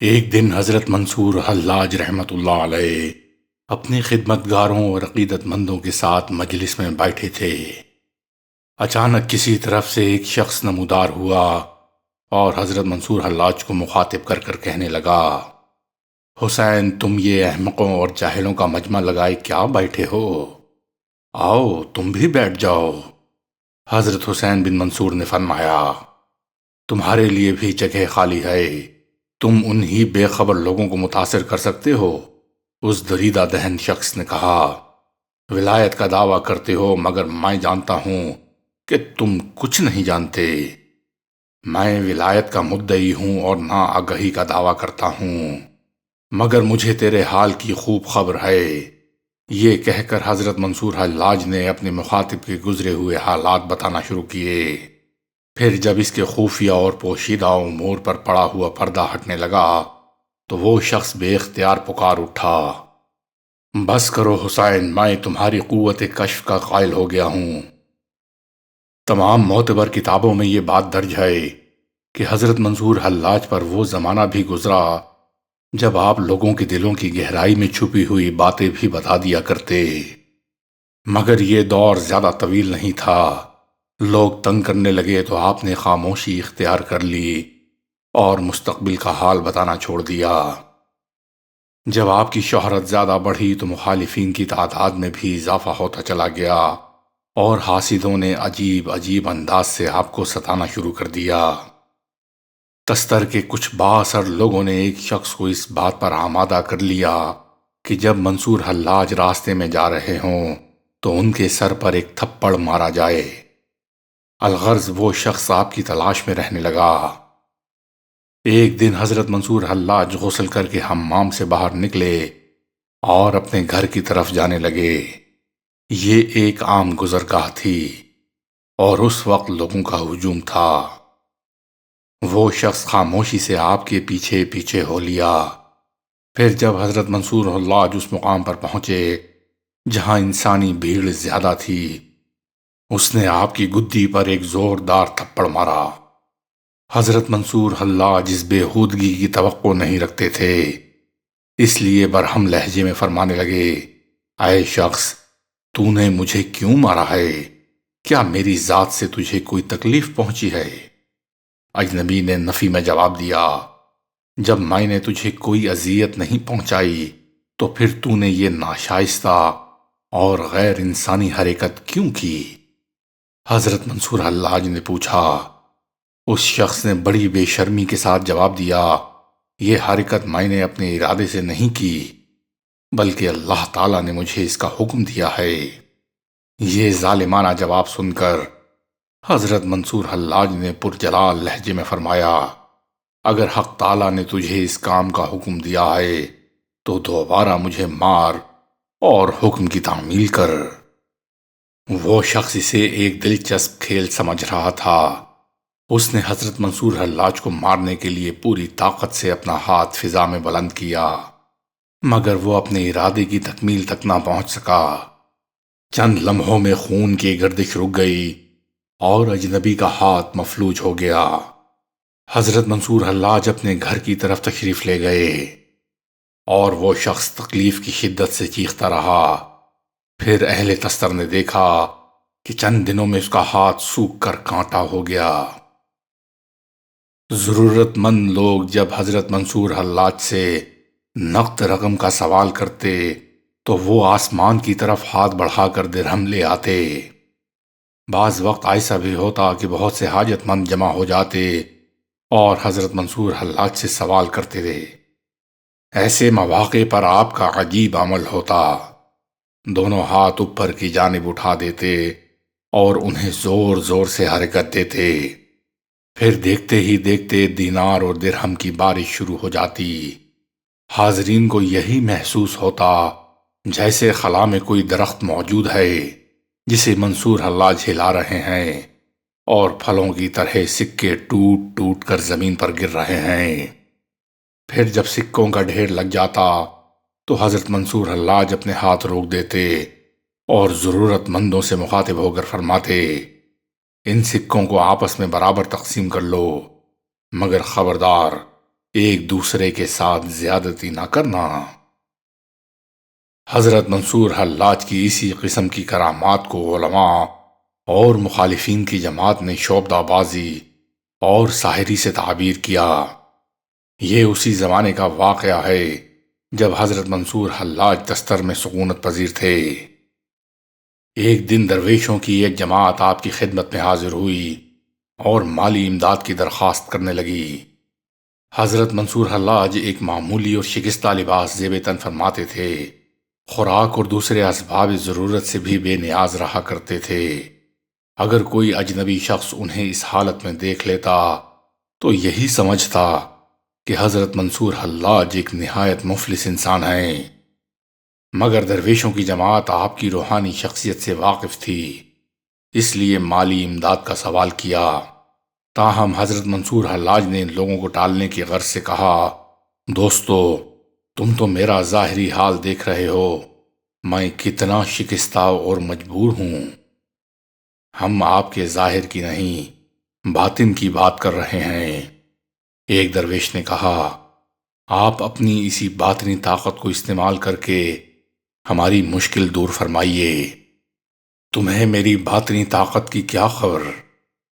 ایک دن حضرت منصور حلاج رحمۃ اللہ علیہ اپنے خدمتگاروں اور عقیدت مندوں کے ساتھ مجلس میں بیٹھے تھے۔ اچانک کسی طرف سے ایک شخص نمودار ہوا اور حضرت منصور حلاج کو مخاطب کر کر کہنے لگا: حسین، تم یہ احمقوں اور جاہلوں کا مجمع لگائے کیا بیٹھے ہو؟ آؤ تم بھی بیٹھ جاؤ۔ حضرت حسین بن منصور نے فرمایا: تمہارے لیے بھی جگہ خالی ہے، تم انہی بے خبر لوگوں کو متاثر کر سکتے ہو۔ اس دریدہ دہن شخص نے کہا: ولایت کا دعویٰ کرتے ہو مگر میں جانتا ہوں کہ تم کچھ نہیں جانتے۔ میں ولایت کا مدعی ہوں اور نا آگہی کا دعویٰ کرتا ہوں، مگر مجھے تیرے حال کی خوب خبر ہے۔ یہ کہہ کر حضرت منصور حلاج نے اپنے مخاطب کے گزرے ہوئے حالات بتانا شروع کیے۔ پھر جب اس کے خفیہ اور پوشیدہ امور پر پڑا ہوا پردہ ہٹنے لگا تو وہ شخص بے اختیار پکار اٹھا: بس کرو حسین، میں تمہاری قوت کشف کا قائل ہو گیا ہوں۔ تمام معتبر کتابوں میں یہ بات درج ہے کہ حضرت منصور حلاج پر وہ زمانہ بھی گزرا جب آپ لوگوں کے دلوں کی گہرائی میں چھپی ہوئی باتیں بھی بتا دیا کرتے، مگر یہ دور زیادہ طویل نہیں تھا۔ لوگ تنگ کرنے لگے تو آپ نے خاموشی اختیار کر لی اور مستقبل کا حال بتانا چھوڑ دیا۔ جب آپ کی شہرت زیادہ بڑھی تو مخالفین کی تعداد میں بھی اضافہ ہوتا چلا گیا اور حاسدوں نے عجیب عجیب انداز سے آپ کو ستانا شروع کر دیا۔ تستر کے کچھ بااثر لوگوں نے ایک شخص کو اس بات پر آمادہ کر لیا کہ جب منصور حلاج راستے میں جا رہے ہوں تو ان کے سر پر ایک تھپڑ مارا جائے۔ الغرض وہ شخص آپ کی تلاش میں رہنے لگا۔ ایک دن حضرت منصور حلاج غسل کر کے حمام سے باہر نکلے اور اپنے گھر کی طرف جانے لگے۔ یہ ایک عام گزرگاہ تھی اور اس وقت لوگوں کا ہجوم تھا۔ وہ شخص خاموشی سے آپ کے پیچھے پیچھے ہو لیا۔ پھر جب حضرت منصور حلاج اس مقام پر پہنچے جہاں انسانی بھیڑ زیادہ تھی، اس نے آپ کی گدی پر ایک زوردار تھپڑ مارا۔ حضرت منصور حلاج اس بےہودگی کی توقع نہیں رکھتے تھے، اس لیے برہم لہجے میں فرمانے لگے: اے شخص، تو نے مجھے کیوں مارا ہے؟ کیا میری ذات سے تجھے کوئی تکلیف پہنچی ہے؟ اجنبی نے نفی میں جواب دیا: جب میں نے تجھے کوئی اذیت نہیں پہنچائی تو پھر تو نے یہ ناشائستہ اور غیر انسانی حرکت کیوں کی؟ حضرت منصور حلاج نے پوچھا۔ اس شخص نے بڑی بے شرمی کے ساتھ جواب دیا: یہ حرکت میں نے اپنے ارادے سے نہیں کی، بلکہ اللہ تعالیٰ نے مجھے اس کا حکم دیا ہے۔ یہ ظالمانہ جواب سن کر حضرت منصور حلاج نے پرجلال لہجے میں فرمایا: اگر حق تعالیٰ نے تجھے اس کام کا حکم دیا ہے تو دوبارہ مجھے مار اور حکم کی تعمیل کر۔ وہ شخص اسے ایک دلچسپ کھیل سمجھ رہا تھا۔ اس نے حضرت منصور حلاج کو مارنے کے لیے پوری طاقت سے اپنا ہاتھ فضا میں بلند کیا، مگر وہ اپنے ارادے کی تکمیل تک نہ پہنچ سکا۔ چند لمحوں میں خون کی گردش رک گئی اور اجنبی کا ہاتھ مفلوج ہو گیا۔ حضرت منصور حلاج اپنے گھر کی طرف تشریف لے گئے اور وہ شخص تکلیف کی شدت سے چیختا رہا۔ پھر اہل تستر نے دیکھا کہ چند دنوں میں اس کا ہاتھ سوکھ کر کانٹا ہو گیا۔ ضرورت مند لوگ جب حضرت منصور حلاج سے نقد رقم کا سوال کرتے تو وہ آسمان کی طرف ہاتھ بڑھا کر درہم لے آتے۔ بعض وقت ایسا بھی ہوتا کہ بہت سے حاجت مند جمع ہو جاتے اور حضرت منصور حلاج سے سوال کرتے تھے۔ ایسے مواقع پر آپ کا عجیب عمل ہوتا۔ دونوں ہاتھ اوپر کی جانب اٹھا دیتے اور انہیں زور زور سے حرکت دیتے۔ پھر دیکھتے ہی دیکھتے دینار اور درہم کی بارش شروع ہو جاتی۔ حاضرین کو یہی محسوس ہوتا جیسے خلا میں کوئی درخت موجود ہے جسے منصور حلاج ہلا رہے ہیں اور پھلوں کی طرح سکے ٹوٹ ٹوٹ کر زمین پر گر رہے ہیں۔ پھر جب سکوں کا ڈھیر لگ جاتا تو حضرت منصور حلاج اپنے ہاتھ روک دیتے اور ضرورت مندوں سے مخاطب ہو کر فرماتے: ان سکوں کو آپس میں برابر تقسیم کر لو، مگر خبردار ایک دوسرے کے ساتھ زیادتی نہ کرنا۔ حضرت منصور حلاج کی اسی قسم کی کرامات کو علماء اور مخالفین کی جماعت نے شعبدہ بازی اور ساحری سے تعبیر کیا۔ یہ اسی زمانے کا واقعہ ہے جب حضرت منصور حلاج دستر میں سکونت پذیر تھے۔ ایک دن درویشوں کی ایک جماعت آپ کی خدمت میں حاضر ہوئی اور مالی امداد کی درخواست کرنے لگی۔ حضرت منصور حلاج ایک معمولی اور شکستہ لباس زیب تن فرماتے تھے، خوراک اور دوسرے اسباب ضرورت سے بھی بے نیاز رہا کرتے تھے۔ اگر کوئی اجنبی شخص انہیں اس حالت میں دیکھ لیتا تو یہی سمجھتا کہ حضرت منصور حلاج ایک نہایت مفلس انسان ہیں، مگر درویشوں کی جماعت آپ کی روحانی شخصیت سے واقف تھی، اس لیے مالی امداد کا سوال کیا۔ تاہم حضرت منصور حلاج نے ان لوگوں کو ٹالنے کی غرض سے کہا، دوستو، تم تو میرا ظاہری حال دیکھ رہے ہو، میں کتنا شکستہ اور مجبور ہوں۔ ہم آپ کے ظاہر کی نہیں، باطن کی بات کر رہے ہیں۔ ایک درویش نے کہا، آپ اپنی اسی باطنی طاقت کو استعمال کر کے ہماری مشکل دور فرمائیے۔ تمہیں میری باطنی طاقت کی کیا خبر؟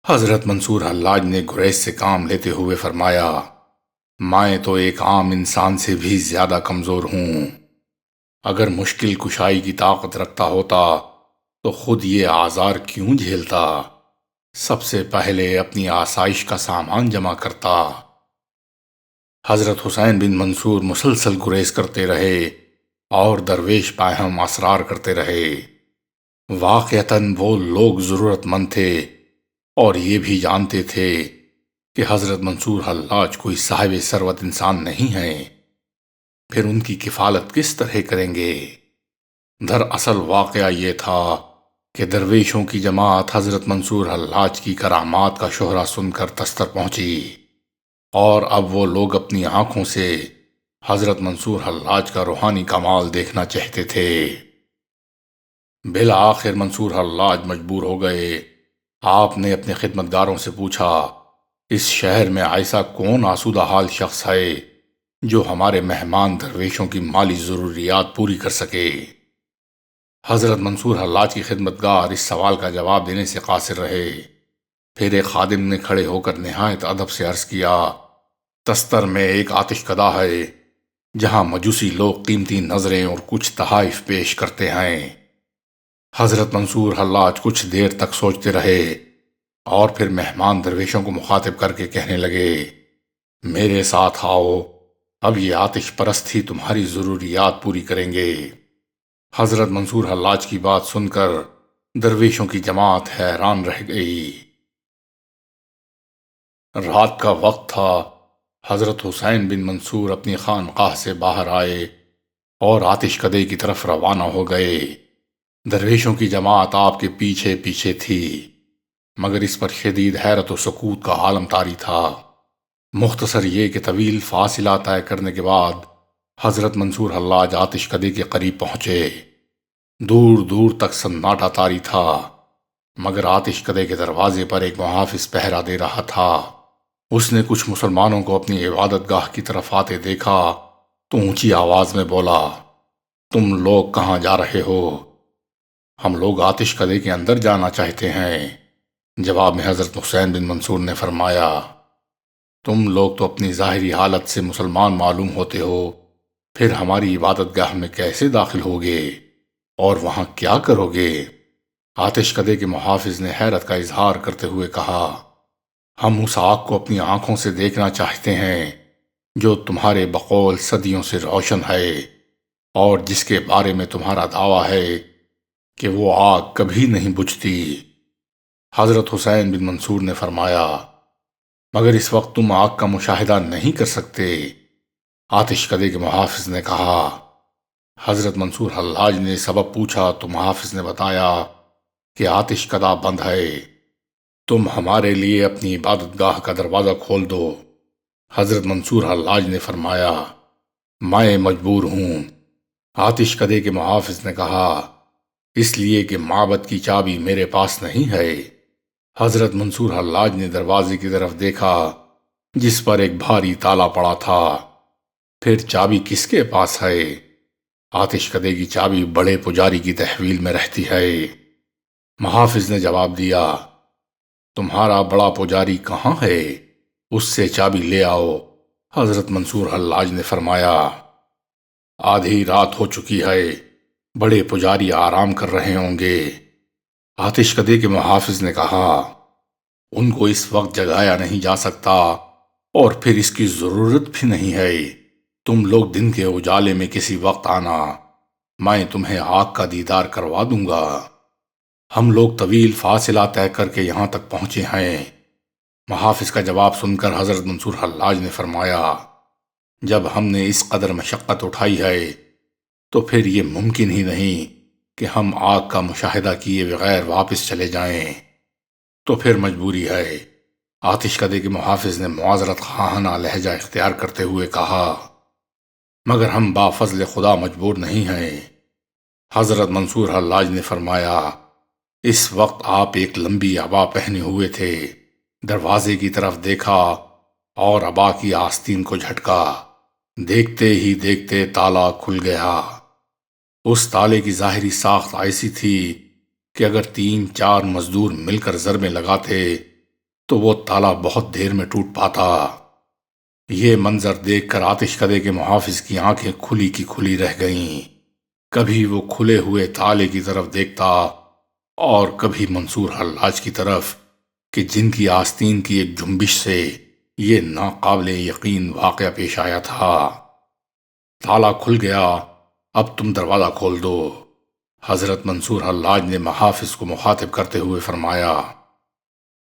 حضرت منصور حلاج نے گریز سے کام لیتے ہوئے فرمایا، میں تو ایک عام انسان سے بھی زیادہ کمزور ہوں۔ اگر مشکل کشائی کی طاقت رکھتا ہوتا تو خود یہ آزار کیوں جھیلتا؟ سب سے پہلے اپنی آسائش کا سامان جمع کرتا۔ حضرت حسین بن منصور مسلسل گریز کرتے رہے اور درویش باہم اسرار کرتے رہے۔ واقعتاً وہ لوگ ضرورت مند تھے اور یہ بھی جانتے تھے کہ حضرت منصور حلاج کوئی صاحب ثروت انسان نہیں ہیں، پھر ان کی کفالت کس طرح کریں گے؟ دراصل واقعہ یہ تھا کہ درویشوں کی جماعت حضرت منصور حلاج کی کرامات کا شہرہ سن کر دستر پہنچی، اور اب وہ لوگ اپنی آنکھوں سے حضرت منصور حلاج کا روحانی کمال دیکھنا چاہتے تھے۔ بالآخر منصور حلاج مجبور ہو گئے۔ آپ نے اپنے خدمتگاروں سے پوچھا، اس شہر میں ایسا کون آسودہ حال شخص ہے جو ہمارے مہمان درویشوں کی مالی ضروریات پوری کر سکے؟ حضرت منصور حلاج کی خدمتگار اس سوال کا جواب دینے سے قاصر رہے۔ پھر ایک خادم نے کھڑے ہو کر نہایت ادب سے عرض کیا، دستر میں ایک آتش کدہ ہے جہاں مجوسی لوگ قیمتی نظریں اور کچھ تحائف پیش کرتے ہیں۔ حضرت منصور حلاج کچھ دیر تک سوچتے رہے اور پھر مہمان درویشوں کو مخاطب کر کے کہنے لگے، میرے ساتھ آؤ، اب یہ آتش پرست ہی تمہاری ضروریات پوری کریں گے۔ حضرت منصور حلاج کی بات سن کر درویشوں کی جماعت حیران رہ گئی۔ رات کا وقت تھا۔ حضرت حسین بن منصور اپنی خانقاہ سے باہر آئے اور آتش کدے کی طرف روانہ ہو گئے۔ درویشوں کی جماعت آپ کے پیچھے پیچھے تھی، مگر اس پر شدید حیرت و سکوت کا عالم طاری تھا۔ مختصر یہ کہ طویل فاصلہ طے کرنے کے بعد حضرت منصور حلاج آتش کدے کے قریب پہنچے۔ دور دور تک سناٹا طاری تھا، مگر آتش کدے کے دروازے پر ایک محافظ پہرا دے رہا تھا۔ اس نے کچھ مسلمانوں کو اپنی عبادت گاہ کی طرف آتے دیکھا تو اونچی آواز میں بولا، تم لوگ کہاں جا رہے ہو؟ ہم لوگ آتش کدے کے اندر جانا چاہتے ہیں۔ جواب میں حضرت حسین بن منصور نے فرمایا، تم لوگ تو اپنی ظاہری حالت سے مسلمان معلوم ہوتے ہو، پھر ہماری عبادت گاہ میں کیسے داخل ہوگے اور وہاں کیا کرو گے؟ آتش کدے کے محافظ نے حیرت کا اظہار کرتے ہوئے کہا، ہم اس آگ کو اپنی آنکھوں سے دیکھنا چاہتے ہیں جو تمہارے بقول صدیوں سے روشن ہے اور جس کے بارے میں تمہارا دعویٰ ہے کہ وہ آگ کبھی نہیں بجھتی۔ حضرت حسین بن منصور نے فرمایا، مگر اس وقت تم آگ کا مشاہدہ نہیں کر سکتے۔ آتش کدے کے محافظ نے کہا، حضرت منصور حلاج نے سبب پوچھا تو محافظ نے بتایا کہ آتش کدہ بند ہے، تم ہمارے لیے اپنی عبادت گاہ کا دروازہ کھول دو۔ حضرت منصور حلاج نے فرمایا، میں مجبور ہوں۔ آتش کدے کے محافظ نے کہا، اس لیے کہ معبد کی چابی میرے پاس نہیں ہے۔ حضرت منصور حلاج نے دروازے کی طرف دیکھا جس پر ایک بھاری تالا پڑا تھا۔ پھر چابی کس کے پاس ہے؟ آتش کدے کی چابی بڑے پجاری کی تحویل میں رہتی ہے۔ محافظ نے جواب دیا، تمہارا بڑا پجاری کہاں ہے؟ اس سے چابی لے آؤ۔ حضرت منصور حلاج نے فرمایا، آدھی رات ہو چکی ہے، بڑے پجاری آرام کر رہے ہوں گے۔ آتش کدے کے محافظ نے کہا، ان کو اس وقت جگایا نہیں جا سکتا، اور پھر اس کی ضرورت بھی نہیں ہے۔ تم لوگ دن کے اجالے میں کسی وقت آنا، میں تمہیں آگ کا دیدار کروا دوں گا۔ ہم لوگ طویل فاصلہ طے کر کے یہاں تک پہنچے ہیں۔ محافظ کا جواب سن کر حضرت منصور حلاج نے فرمایا، جب ہم نے اس قدر مشقت اٹھائی ہے تو پھر یہ ممکن ہی نہیں کہ ہم آگ کا مشاہدہ کیے بغیر واپس چلے جائیں، تو پھر مجبوری ہے۔ آتش کدے کے محافظ نے معذرت خواہانہ لہجہ اختیار کرتے ہوئے کہا، مگر ہم با فضل خدا مجبور نہیں ہیں۔ حضرت منصور حلاج نے فرمایا، اس وقت آپ ایک لمبی عبا پہنے ہوئے تھے۔ دروازے کی طرف دیکھا اور عبا کی آستین کو جھٹکا۔ دیکھتے ہی دیکھتے تالا کھل گیا۔ اس تالے کی ظاہری ساخت ایسی تھی کہ اگر 3-4 مزدور مل کر ضربیں لگاتے تو وہ تالا بہت دیر میں ٹوٹ پاتا۔ یہ منظر دیکھ کر آتش کدے کے محافظ کی آنکھیں کھلی کی کھلی رہ گئیں۔ کبھی وہ کھلے ہوئے تالے کی طرف دیکھتا اور کبھی منصور حلاج کی طرف کہ جن کی آستین کی ایک جنبش سے یہ ناقابل یقین واقعہ پیش آیا تھا۔ تالا کھل گیا، اب تم دروازہ کھول دو۔ حضرت منصور حلاج نے محافظ کو مخاطب کرتے ہوئے فرمایا۔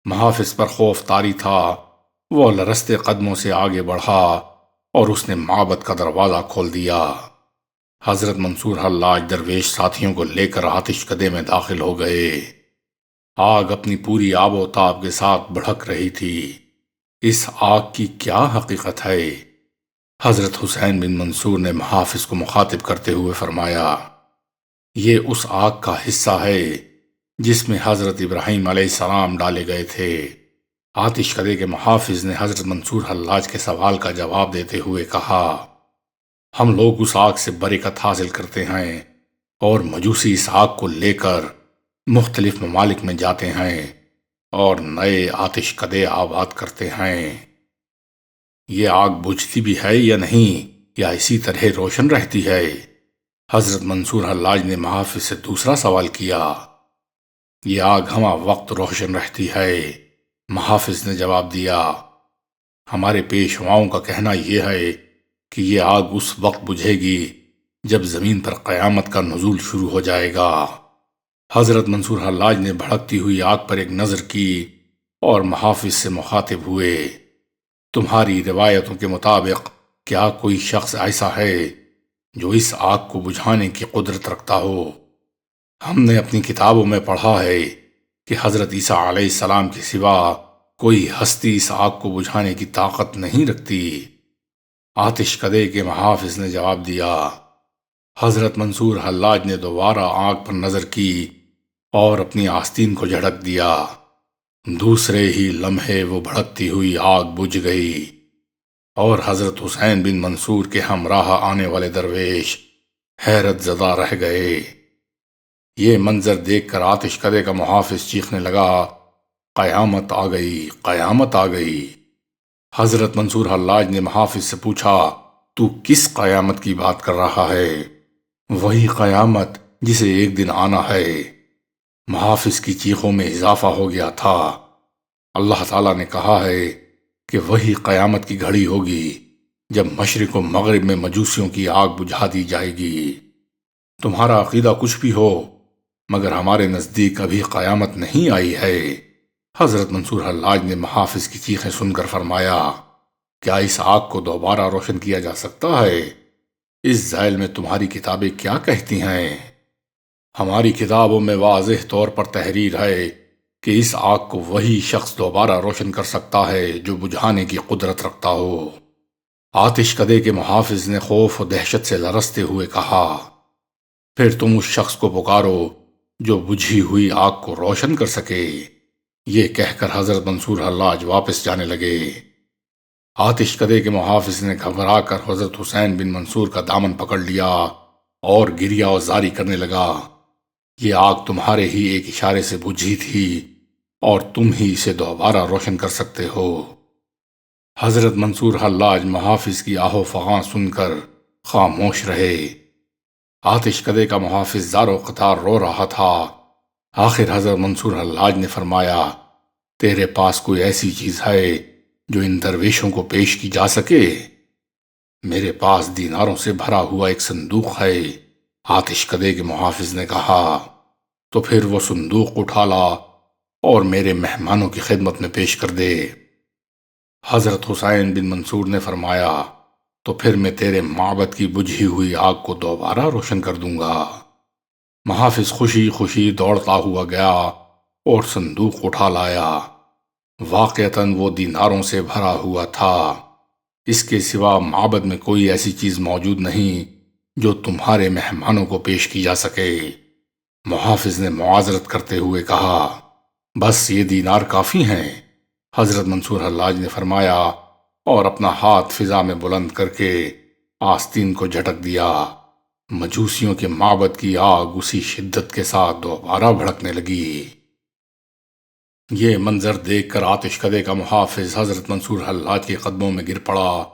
محافظ پر خوف طاری تھا، وہ لرزتے قدموں سے آگے بڑھا اور اس نے معبد کا دروازہ کھول دیا۔ حضرت منصور حلاج درویش ساتھیوں کو لے کر آتش کدے میں داخل ہو گئے۔ آگ اپنی پوری آب و تاب کے ساتھ بھڑک رہی تھی۔ اس آگ کی کیا حقیقت ہے؟ حضرت حسین بن منصور نے محافظ کو مخاطب کرتے ہوئے فرمایا، یہ اس آگ کا حصہ ہے جس میں حضرت ابراہیم علیہ السلام ڈالے گئے تھے۔ آتش کدے کے محافظ نے حضرت منصور حلاج کے سوال کا جواب دیتے ہوئے کہا، ہم لوگ اس آگ سے برکت حاصل کرتے ہیں اور مجوسی اس آگ کو لے کر مختلف ممالک میں جاتے ہیں اور نئے آتش کدے آباد کرتے ہیں۔ یہ آگ بجھتی بھی ہے یا نہیں، یا اسی طرح روشن رہتی ہے؟ حضرت منصور حلاج نے محافظ سے دوسرا سوال کیا۔ یہ آگ ہمہ وقت روشن رہتی ہے، محافظ نے جواب دیا۔ ہمارے پیشواؤں کا کہنا یہ ہے کہ یہ آگ اس وقت بجھے گی جب زمین پر قیامت کا نزول شروع ہو جائے گا۔ حضرت منصور حلاج نے بھڑکتی ہوئی آگ پر ایک نظر کی اور محافظ سے مخاطب ہوئے، تمہاری روایتوں کے مطابق کیا کوئی شخص ایسا ہے جو اس آگ کو بجھانے کی قدرت رکھتا ہو؟ ہم نے اپنی کتابوں میں پڑھا ہے کہ حضرت عیسیٰ علیہ السلام کے سوا کوئی ہستی اس آگ کو بجھانے کی طاقت نہیں رکھتی۔ آتش کدے کے محافظ نے جواب دیا۔ حضرت منصور حلاج نے دوبارہ آگ پر نظر کی اور اپنی آستین کو جھڑک دیا۔ دوسرے ہی لمحے وہ بھڑکتی ہوئی آگ بجھ گئی اور حضرت حسین بن منصور کے ہمراہ آنے والے درویش حیرت زدہ رہ گئے۔ یہ منظر دیکھ کر آتش کدے کا محافظ چیخنے لگا، قیامت آ گئی، قیامت آ گئی۔ حضرت منصور حلاج نے محافظ سے پوچھا، تو کس قیامت کی بات کر رہا ہے؟ وہی قیامت جسے ایک دن آنا ہے۔ محافظ کی چیخوں میں اضافہ ہو گیا تھا۔ اللہ تعالیٰ نے کہا ہے کہ وہی قیامت کی گھڑی ہوگی جب مشرق و مغرب میں مجوسیوں کی آگ بجھا دی جائے گی۔ تمہارا عقیدہ کچھ بھی ہو، مگر ہمارے نزدیک ابھی قیامت نہیں آئی ہے۔ حضرت منصور حلاج نے محافظ کی چیخیں سن کر فرمایا، کیا اس آگ کو دوبارہ روشن کیا جا سکتا ہے؟ اس ذیل میں تمہاری کتابیں کیا کہتی ہیں؟ ہماری کتابوں میں واضح طور پر تحریر ہے کہ اس آگ کو وہی شخص دوبارہ روشن کر سکتا ہے جو بجھانے کی قدرت رکھتا ہو۔ آتش کدے کے محافظ نے خوف و دہشت سے لرزتے ہوئے کہا، پھر تم اس شخص کو پکارو جو بجھی ہوئی آگ کو روشن کر سکے۔ یہ کہہ کر حضرت منصور حلاج واپس جانے لگے۔ آتش کدے کے محافظ نے گھبرا کر حضرت حسین بن منصور کا دامن پکڑ لیا اور گریا اور زاری کرنے لگا، یہ آگ تمہارے ہی ایک اشارے سے بجھی تھی اور تم ہی اسے دوبارہ روشن کر سکتے ہو۔ حضرت منصور حلاج محافظ کی آہ و فغاں سن کر خاموش رہے۔ آتش کدے کا محافظ زار و قطار رو رہا تھا۔ آخر حضرت منصور حلاج نے فرمایا، تیرے پاس کوئی ایسی چیز ہے جو ان درویشوں کو پیش کی جا سکے؟ میرے پاس دیناروں سے بھرا ہوا ایک صندوق ہے، آتش کدے کے محافظ نے کہا۔ تو پھر وہ صندوق اٹھا لا اور میرے مہمانوں کی خدمت میں پیش کر دے۔ حضرت حسین بن منصور نے فرمایا، تو پھر میں تیرے معبد کی بجھی ہوئی آگ کو دوبارہ روشن کر دوں گا۔ محافظ خوشی خوشی دوڑتا ہوا گیا اور صندوق اٹھا لایا۔ واقعتاً وہ دیناروں سے بھرا ہوا تھا۔ اس کے سوا معبد میں کوئی ایسی چیز موجود نہیں جو تمہارے مہمانوں کو پیش کی جا سکے۔ محافظ نے معاذرت کرتے ہوئے کہا، بس یہ دینار کافی ہیں؟ حضرت منصور حلاج نے فرمایا اور اپنا ہاتھ فضا میں بلند کر کے آستین کو جھٹک دیا۔ مجوسیوں کے معبد کی آگ اسی شدت کے ساتھ دوبارہ بھڑکنے لگی۔ یہ منظر دیکھ کر آتش کدے کا محافظ حضرت منصور حلاج کے قدموں میں گر پڑا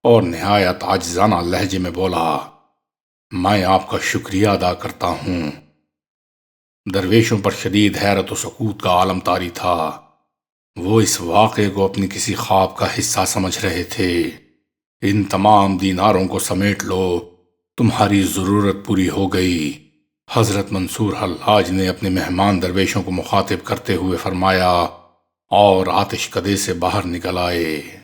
اور نہایت عاجزانہ لہجے میں بولا، میں آپ کا شکریہ ادا کرتا ہوں۔ درویشوں پر شدید حیرت و سکوت کا عالم طاری تھا۔ وہ اس واقعے کو اپنی کسی خواب کا حصہ سمجھ رہے تھے۔ ان تمام دیناروں کو سمیٹ لو، تمہاری ضرورت پوری ہو گئی۔ حضرت منصور حلاج نے اپنے مہمان درویشوں کو مخاطب کرتے ہوئے فرمایا اور آتش کدے سے باہر نکل آئے۔